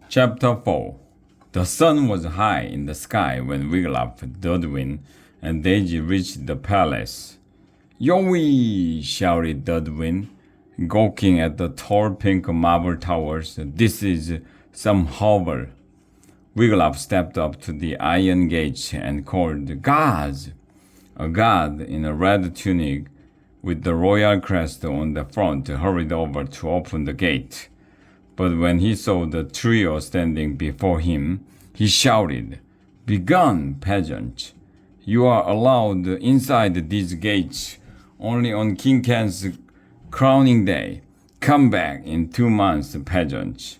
Chapter 4. The sun was high in the sky when Wiglaf, Dudwin, and Daisy reached the palace. "Yowie!" shouted Dudwin, gawking at the tall pink marble towers. "This is some hovel." Wiglaf stepped up to the iron gate and called, "Guards!" A guard in a red tunic with the royal crest on the front hurried over to open the gate. But when he saw the trio standing before him, he shouted, "Begone, peasant! You are allowed inside these gates only on King Ken's crowning day. Come back in 2 months, peasant."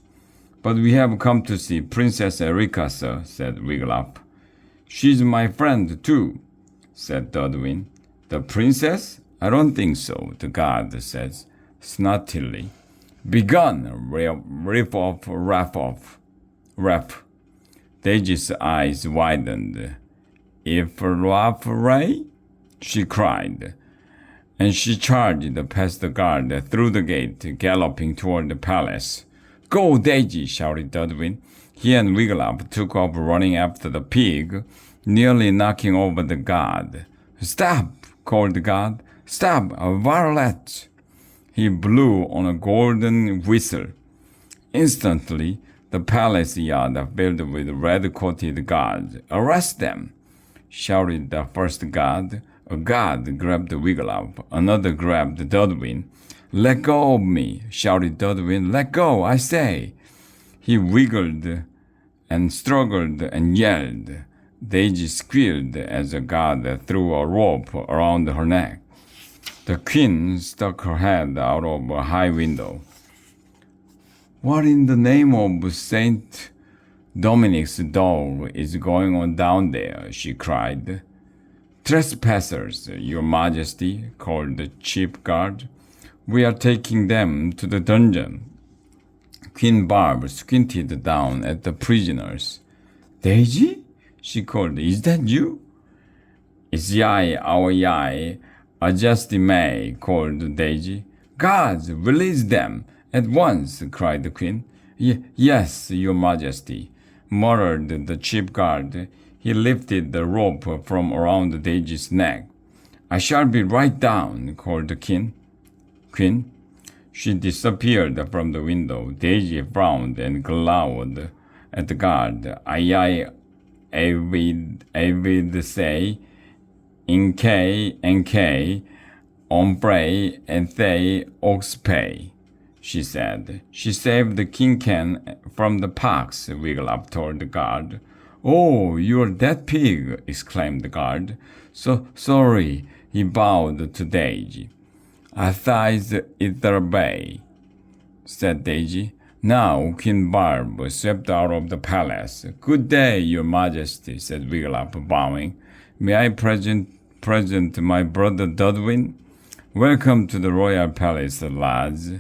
"But we have come to see Princess Erika, sir," said Wiglaf. "She's my friend, too," said Dudwin. "The princess? I don't think so," the guard says snottily. "Begone, rap." Daisy's eyes widened. "If Ray?" she cried, and she charged past the guard through the gate, galloping toward the palace. "Go, Daisy!" shouted Dudwin. He and Wiglaf took off running after the pig, nearly knocking over the guard. "Stop!" called the guard. "Stop, a varlet!" He blew on a golden whistle. Instantly, the palace yard filled with red-coated guards. "Arrest them!" shouted the first guard. A guard grabbed Wiglaf. Another grabbed Dudwin. "Let go of me!" shouted Dudwin. "Let go, I say!" He wiggled and struggled and yelled. Daisy squealed as a guard threw a rope around her neck. The queen stuck her head out of a high window. "What in the name of Saint Dominic's dog is going on down there?" she cried. "Trespassers, your majesty," called the chief guard. "We are taking them to the dungeon." Queen Barb squinted down at the prisoners. "Daisy?" she called. "Is that you?" "It's our Yai, Adjusty May," called Daisy. "Guards, release them at once," cried the queen. "Yes, your majesty," muttered the chief guard. He lifted the rope from around Daisy's neck. "I shall be right down," called the queen. She disappeared from the window. Daisy frowned and glowered at the guard. "I would say, NK, ombre, and they oxpay," she said. "She saved the King Ken from the pox," Wiglaf told the guard. "Oh, you're that pig!" exclaimed the guard. "So sorry," he bowed to Daisy. "I thought either way," said Daisy. Now Queen Barb swept out of the palace. "Good day, your majesty," said Wiglaf, bowing. "May I present my brother Dudwin?" "Welcome to the royal palace, lads,"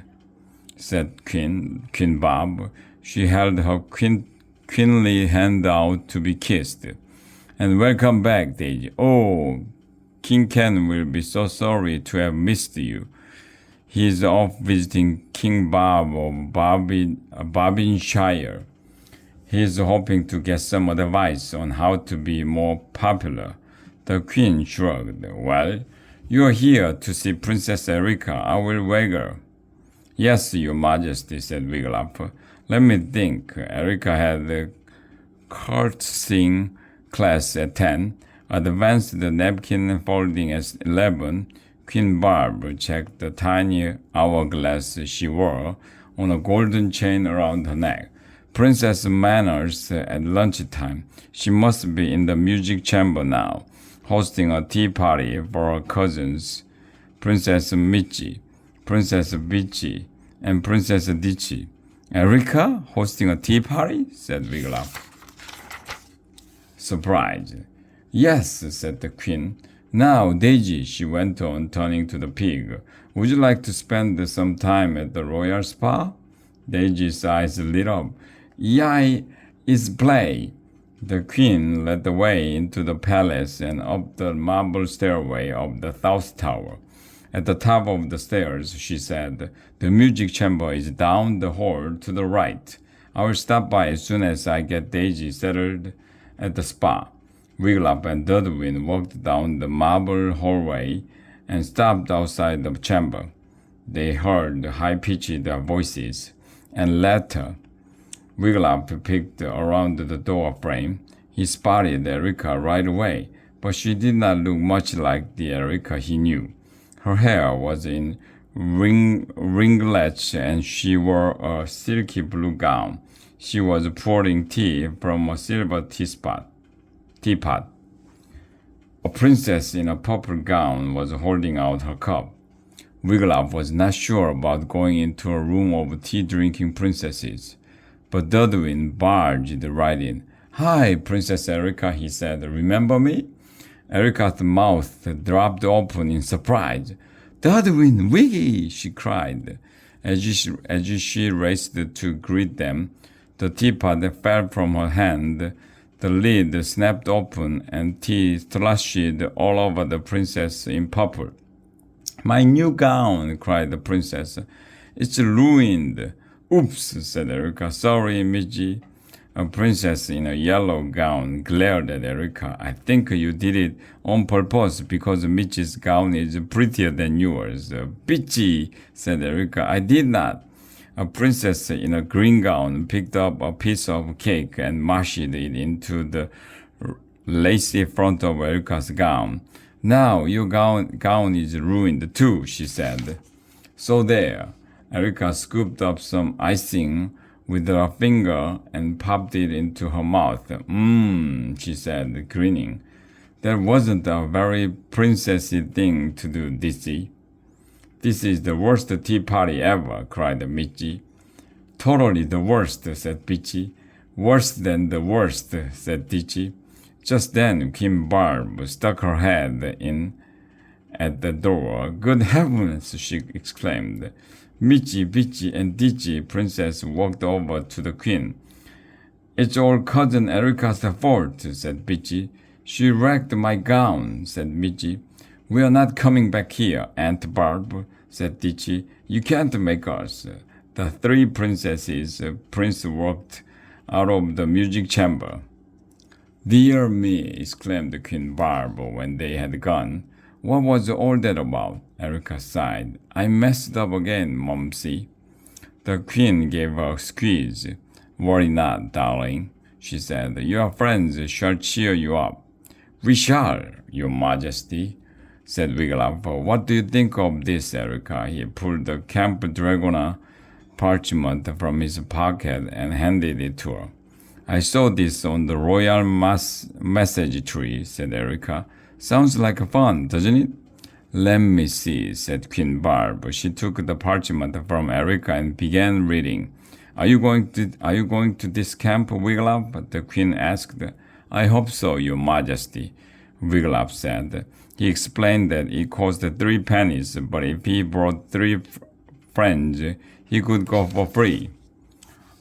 said Queen Barb. She held her queenly hand out to be kissed. "And welcome back, Daisy. Oh, King Ken will be so sorry to have missed you. He's off visiting King Bob of Bobinshire. He's hoping to get some advice on how to be more popular." The queen shrugged. "Well, you're here to see Princess Erika. I will wag her." "Yes, your majesty," said Wiglaf. "Let me think. Erika had a curtseying class at 10, advanced napkin folding at 11. Queen Barb checked the tiny hourglass she wore on a golden chain around her neck. Princess manners at lunchtime. She must be in the music chamber now, hosting a tea party for her cousins, Princess Michi, Princess Vici, and Princess Dichi. "Erika hosting a tea party?" said Wiglaf, surprised. "Yes," said the queen. "Now, Daisy," she went on, turning to the pig, "would you like to spend some time at the royal spa?" Daisy's eyes lit up. "Yai is play." The queen led the way into the palace and up the marble stairway of the South Tower. At the top of the stairs, she said, "The music chamber is down the hall to the right. I will stop by as soon as I get Daisy settled at the spa. Wiglaf and Dudwin walked down the marble hallway and stopped outside the chamber. They heard high-pitched voices, and later, Wiglaf peeked around the door frame. He spotted Erica right away, but she did not look much like the Erica he knew. Her hair was in ringlets, and she wore a silky blue gown. She was pouring tea from a silver teapot. A princess in a purple gown was holding out her cup. Wiglaf was not sure about going into a room of tea-drinking princesses, but Dudwin barged right in. "Hi, Princess Erica," he said. "Remember me?" Erica's mouth dropped open in surprise. "Dudwin, Wiggy!" she cried. As she raced to greet them, the teapot fell from her hand. The lid snapped open, and tea splashed all over the princess in purple. "My new gown!" cried the princess. "It's ruined." "Oops," said Erica. "Sorry, Midgie." A princess in a yellow gown glared at Erica. "I think you did it on purpose because Midgie's gown is prettier than yours." "Bitchy," said Erica. "I did not." A princess in a green gown picked up a piece of cake and mashed it into the lacy front of Erica's gown. "Now your gown is ruined too," she said. "So there." Erica scooped up some icing with her finger and popped it into her mouth. She said, grinning. "That wasn't a very princessy thing to do, Dizzy." "This is the worst tea party ever," cried Midgie. "Totally the worst," said Bitchy. "Worse than the worst," said Ditchy. Just then Queen Barb stuck her head in at the door. "Good heavens!" she exclaimed. Midgie, Bitchy, and Ditchy Princess walked over to the Queen. "It's all Cousin Erica's fault," said Bitchy. "She wrecked my gown," said Midgie. "We are not coming back here, Aunt Barb," said Ditchy. "You can't make us." The three princesses Prince walked out of the music chamber. "Dear me," exclaimed Queen Barb when they had gone. "What was all that about?" Erica sighed. "I messed up again, Mumsy." The Queen gave her a squeeze. "Worry not, darling," she said. "Your friends shall cheer you up." "We shall, Your Majesty," said Wiglaf. "What do you think of this, Erica?" He pulled the Camp Dragona parchment from his pocket and handed it to her. "I saw this on the royal message tree," said Erica. "Sounds like fun, doesn't it?" "Let me see," said Queen Barb. She took the parchment from Erica and began reading. Are you going to this camp, Wiglaf?" the Queen asked. "I hope so, Your Majesty," Wiglaf said. He explained that it cost 3 pennies, but if he brought 3 friends, he could go for free.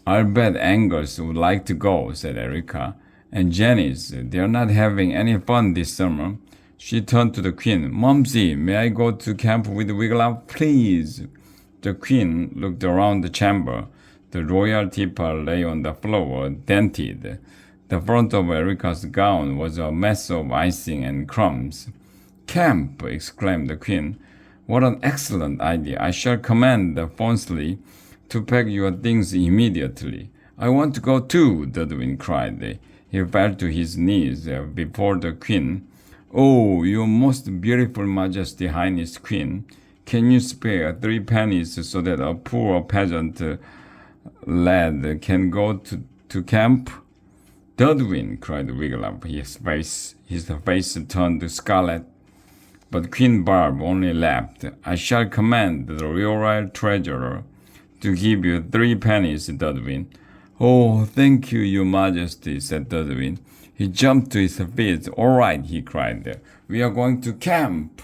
"I'll bet Angus would like to go," said Erica. "And Janice, they're not having any fun this summer." She turned to the Queen. "Mumsy, may I go to camp with Wiglaf, please?" The Queen looked around the chamber. The royal teapot lay on the floor, dented. The front of Erica's gown was a mess of icing and crumbs. "Camp!" exclaimed the Queen. "What an excellent idea! I shall command Fawnsley to pack your things immediately." "I want to go too," Dudwin cried. He fell to his knees before the Queen. "Oh, your most beautiful Majesty, Highness Queen, can you spare 3 pennies so that a poor peasant lad can go to camp?" "Dudwin," cried Wiglaf, his face turned scarlet. But Queen Barb only laughed. "I shall command the royal treasurer to give you 3 pennies, Dudwin." "Oh, thank you, Your Majesty," said Dudwin. He jumped to his feet. "All right," he cried. "We are going to camp."